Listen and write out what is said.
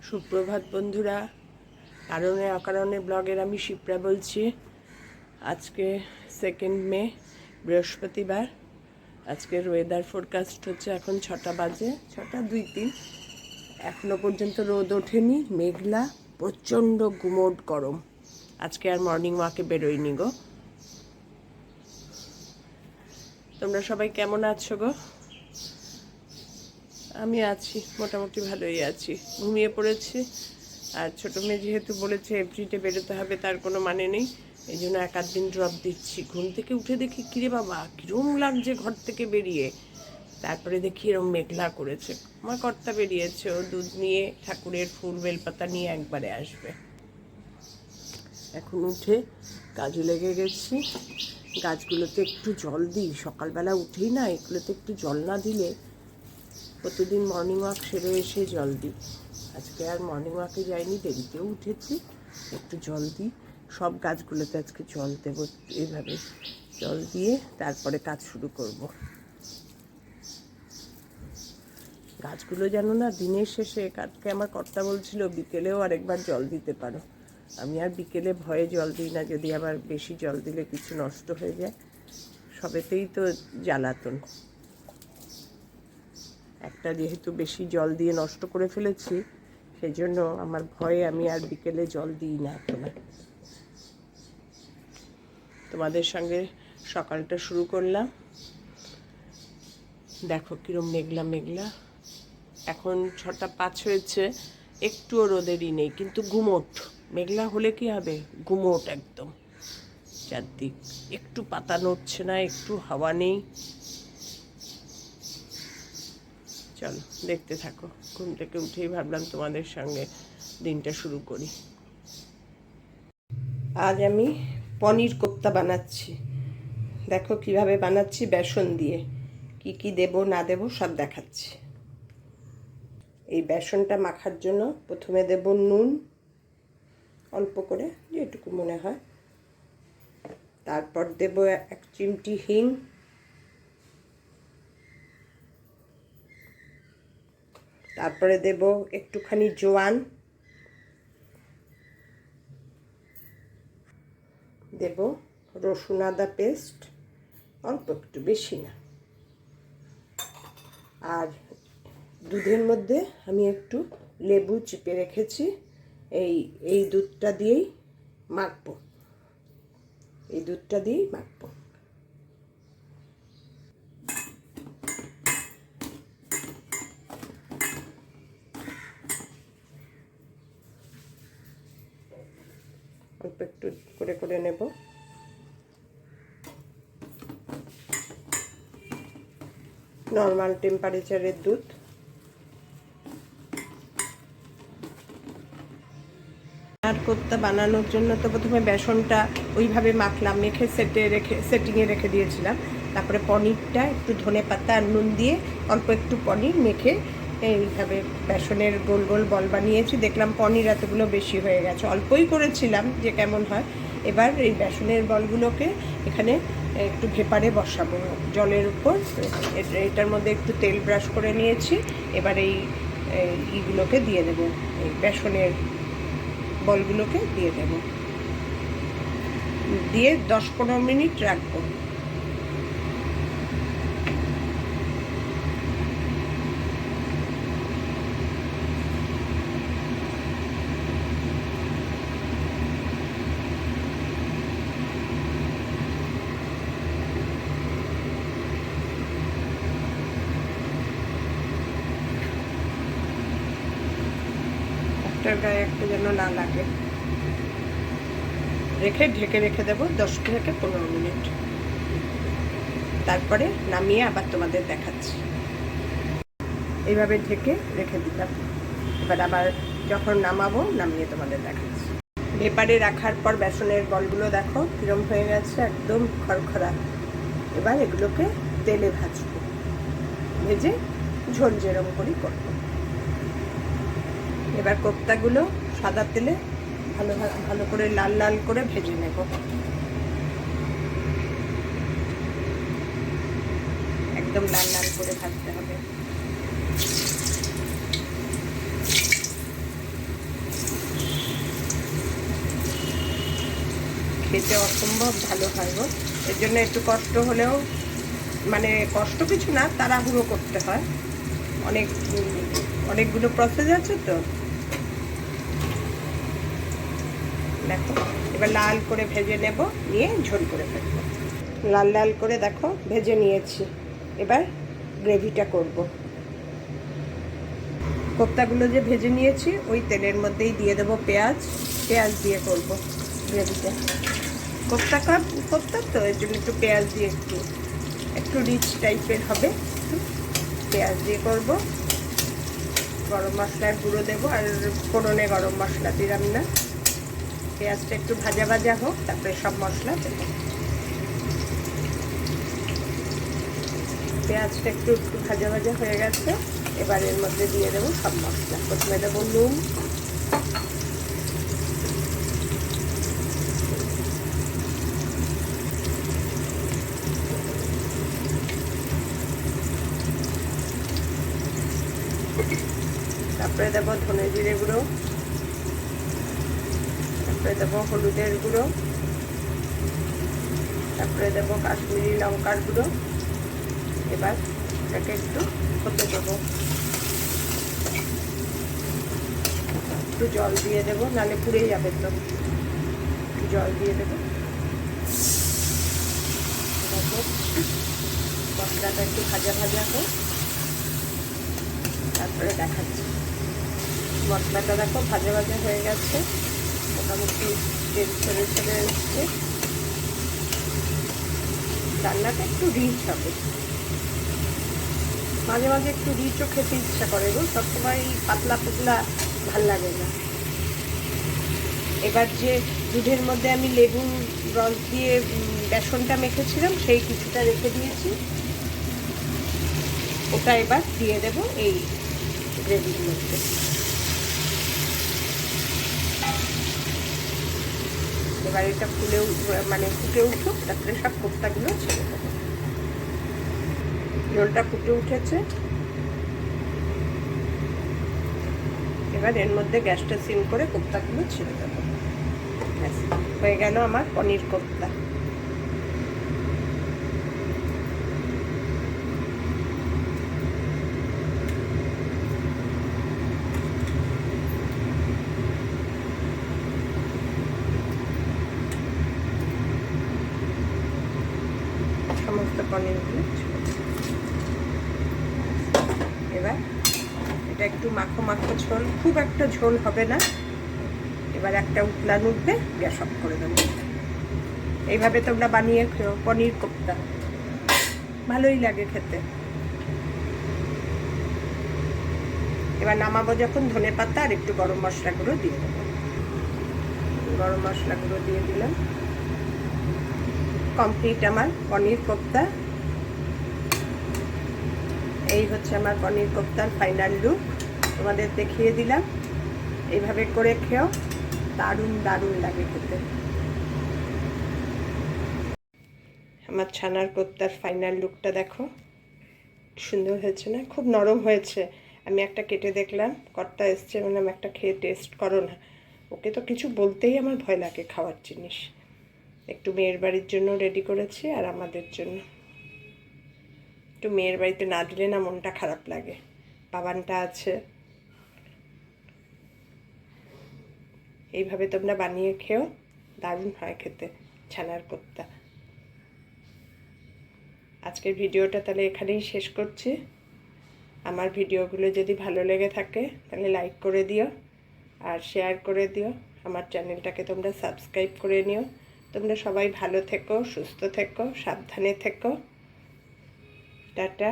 সুপ্রভাত বন্ধুরা, কারণে অকারণে ব্লগের আমি শিপ্রা বলছি। আজকে 2 মে বৃহস্পতিবার। আজকের ওয়েদার ফোরকাস্ট হচ্ছে এখন 6টা বাজে, 6:02-3। এখনো পর্যন্ত রোদ ওঠেনি, মেঘলা, প্রচণ্ড গুমোট গরম। আজকে আর মর্নিং ওয়াকে বেরোয়নি গো। তোমরা সবাই কেমন আছো গো? আমি আছি, মোটামুটি ভালোই আছি। ঘুমিয়ে পড়েছি। আর ছোটো মেয়ে যেহেতু বলেছে এভরিডে বেরোতে হবে, তার কোনো মানে নেই, এই জন্য 1-8 দিন ড্রপ দিচ্ছি। ঘুম থেকে উঠে দেখি কিরে বাবা কীরম লাগছে ঘর থেকে বেরিয়ে। তারপরে দেখি এরম মেঘলা করেছে। আমার কর্তা বেরিয়েছে, ও দুধ নিয়ে ঠাকুরের ফুল বেলপাতা নিয়ে একবারে আসবে। এখন উঠে কাজে লেগে গেছি। গাছগুলোতে একটু জল দিই, সকালবেলা উঠেই না এগুলোতে একটু জল না দিলে, প্রতিদিন মর্নিং ওয়াক সেরে এসে জল দিই। আজকে আর মর্নিং ওয়াকে যাইনি, দেরিতেও উঠেছি, একটু জল দিই। সব গাছগুলোতে আজকে জল দেব, এইভাবে জল দিয়ে তারপরে কাজ শুরু করব। গাছগুলো যেন না দিনের শেষে, কালকে আমার কর্তা বলছিল বিকেলেও আরেকবার জল দিতে পারো। আমি আর বিকেলে ভয়ে জল দিই না, যদি আবার বেশি জল দিলে কিছু নষ্ট হয়ে যায়। সবেতেই তো জ্বালাতন। একটা যেহেতু বেশি জল দিয়ে নষ্ট করে ফেলেছি, সেই জন্য আমার ভয়ে আমি আর বিকেলে জল দিই না এখন। তোমাদের সঙ্গে সকালটা শুরু করলাম। দেখো কিরম মেঘলা মেঘলা। এখন 6:05 হয়েছে, একটুও রোদেরই নেই, কিন্তু গুমোট। মেঘলা হলে কি হবে, গুমোট একদম চারদিক। একটু পাতা নড়ছে না, একটু হাওয়া নেই। চলো দেখতে থাকো। ঘুম থেকে উঠেই ভাবলাম তোমাদের সঙ্গে দিনটা শুরু করি। আজ আমি পনির কোপ্তা বানাচ্ছি। দেখো কিভাবে বানাচ্ছি, বেসন দিয়ে। কি কি দেব না দেব সব দেখাচ্ছি। এই বেসনটা মাখার জন্য প্রথমে দেব নুন, অল্প করে, যেটুকু মনে হয়। তারপর দেব 1 চিমটি হিং, তারপরে দেব একটুখানি জোয়ান, দেব রসুন আদা পেস্ট, অল্প একটু, বেশি না। আর দুধের মধ্যে আমি একটু লেবু চিপে রেখেছি। এই দুধটা দিয়েই মাখবো, এই দুধটা দিয়েই মাখবো। অল্প একটু করে করে নেব। নর্মাল টেম্পারেচারের দুধ। আর কোপ্তা বানানোর জন্য তো প্রথমে বেসনটা ওইভাবে মাখলাম, মেখে সেটিংয়ে রেখে দিয়েছিলাম। তারপরে পনিরটা একটু ধনেপাতা আর নুন দিয়ে অল্প একটু পনির মেখে এইভাবে বেসনের গোল গোল বল বানিয়েছি। দেখলাম পনির এতগুলো বেশি হয়ে গেছে, অল্পই করেছিলাম, যে কেমন হয়। এবার এই বেসনের বলগুলোকে এখানে একটু ভেপারে বসাবো জলের উপর। এটার মধ্যে একটু তেল ব্রাশ করে নিয়েছি। এবার এইগুলোকে দিয়ে দেবো, এই বেসনের বলগুলোকে দিয়ে দেব, দিয়ে 10-15 মিনিট রাখবো। একটার গায়ে একটা যেন না লাগে, রেখে ঢেকে রেখে দেবো 10-15 মিনিট। তারপরে নামিয়ে আবার তোমাদের দেখাচ্ছি। এইভাবে ঢেকে রেখে দিলাম। এবার আবার যখন নামাবো, নামিয়ে তোমাদের দেখাচ্ছি। ভেপারে রাখার পর বেসনের বলগুলো দেখো কিরম হয়ে গেছে, একদম খড়খড়া। এবার এগুলোকে তেলে ভাজবো, ভেজে ঝোল যেরম করি করবো। এবার কোপ্তাগুলো সাদা তেলে ভালো ভালো করে লাল লাল করে ভেজে নেব। একদম লাল লাল করে ভাজতে হবে। খেতে অসম্ভব ভালো হয় গো। এর জন্য একটু কষ্ট হলেও, মানে কষ্ট কিছু না, তাড়াহুড়ো করতে হয়, অনেকগুলো প্রসেস আছে তো। দেখো এবার লাল করে ভেজে নেব, নিয়ে ঝোল করে ফেলবো। লাল লাল করে দেখো ভেজে নিয়েছি। এবার গ্রেভিটা করব। কোপ্তাগুলো যে ভেজে নিয়েছি ওই তেলের মধ্যেই দিয়ে দেবো পেঁয়াজ দিয়ে করব গ্রেভিটা। কোপ্তা তো এর জন্য একটু পেঁয়াজ দিয়ে একটু রিচ টাইপের হবে। পেঁয়াজ দিয়ে করব। গরম মশলার গুঁড়ো দেবো, আর ফোড়নে গরম মশলা দিলাম না। পেঁয়াজটা একটু ভাজা ভাজা হোক, তারপরে সব মশলা দেবো। পেঁয়াজটা একটু ভাজা ভাজা হয়ে গেছে। এবার এর মধ্যে দিয়ে দেবো সব মশলা। প্রথমে দেবো নুন, তারপরে দেবো ধনে জিরে গুঁড়ো, তারপরে দেবো হলুদের গুঁড়ো, তারপরে দেবো কাশ্মীরি লঙ্কার গুঁড়ো। এবার এটাকে একটু হতে দেবো, একটু জল দিয়ে দেবো, নাহলে পুড়ে যাবে তো। জল দিয়ে দেবো। মশলাটা একটু ভাজা ভাজা হোক, তারপরে দেখাচ্ছি। মশলাটা দেখো ভাজা ভাজা হয়ে গেছে, মোটামুটি তেল ছেড়ে ছেড়ে এসছে। রান্নাটা একটু রিচ হবে, মাঝে মাঝে একটু রিচও খেতে ইচ্ছা করে গো, সবসময় পাতলা পাতলা ভাল লাগে না। এবার যে দুধের মধ্যে আমি লেবু রস দিয়ে বেসনটা মেখেছিলাম, সেই কিছুটা রেখে দিয়েছি, ওটা এবার দিয়ে দেব এই গ্রেভির মধ্যে। এবার এটা ফুটে উঠুক, তারপরে সব কোপ্তাগুলো ছেড়ে দেবো। ঝোলটা ফুটে উঠেছে। এবার এর মধ্যে গ্যাসটা সিম করে কোপ্তাগুলো ছেড়ে দেবো। হয়ে গেল আমার পনির কোপ্তা। সমস্ত পনিরগুলো এবার এটা একটু মাখো মাখো ঝোল, খুব একটা ঝোল হবে না। এবার একটা উতলান উঠবে, গ্যাস অফ করে দেবো। এইভাবে তোমরা বানিয়ে খেও পনির কোপ্তা, ভালোই লাগে খেতে। এবার নামাবো যখন ধনেপাতা আর একটু গরম মশলা গুঁড়ো দিয়ে দেবো। গরম মশলা গুঁড়ো দিয়ে দিলাম। কমপ্লিট আমার পনির কোপ্তা। এই হচ্ছে আমার পনির কোপ্তার ফাইনাল লুক, তোমাদের দেখিয়ে দিলাম। এইভাবে করে খেও, দারুণ দারুণ লাগে খেতে। আমার ছানার কোপ্তার ফাইনাল লুকটা দেখো, সুন্দর হয়েছে না? খুব নরম হয়েছে। আমি একটা কেটে দেখলাম, কর্তা এসছে, মানে একটা খেয়ে টেস্ট করো না। ওকে তো কিছু বলতেই আমার ভয় লাগে খাওয়ার জিনিস। একটু মেয়ের বাড়ির জন্য রেডি করেছি, আর আমাদের জন্য। একটু মেয়ের বাড়িতে না দিলে না মনটা খারাপ লাগে, বাবানটা আছে। এইভাবে তোমরা বানিয়ে খেও, দারুণ হয় খেতে ছানার কোপ্তা। আজকের ভিডিওটা তাহলে এখানেই শেষ করছি। আমার ভিডিওগুলো যদি ভালো লেগে থাকে তাহলে লাইক করে দিও, আর শেয়ার করে দিও। আমার চ্যানেলটাকে তোমরা সাবস্ক্রাইব করে নিও। তোমরা সবাই ভালো থেকো, সুস্থ থেকো, সাবধানে থেকো। টাটা।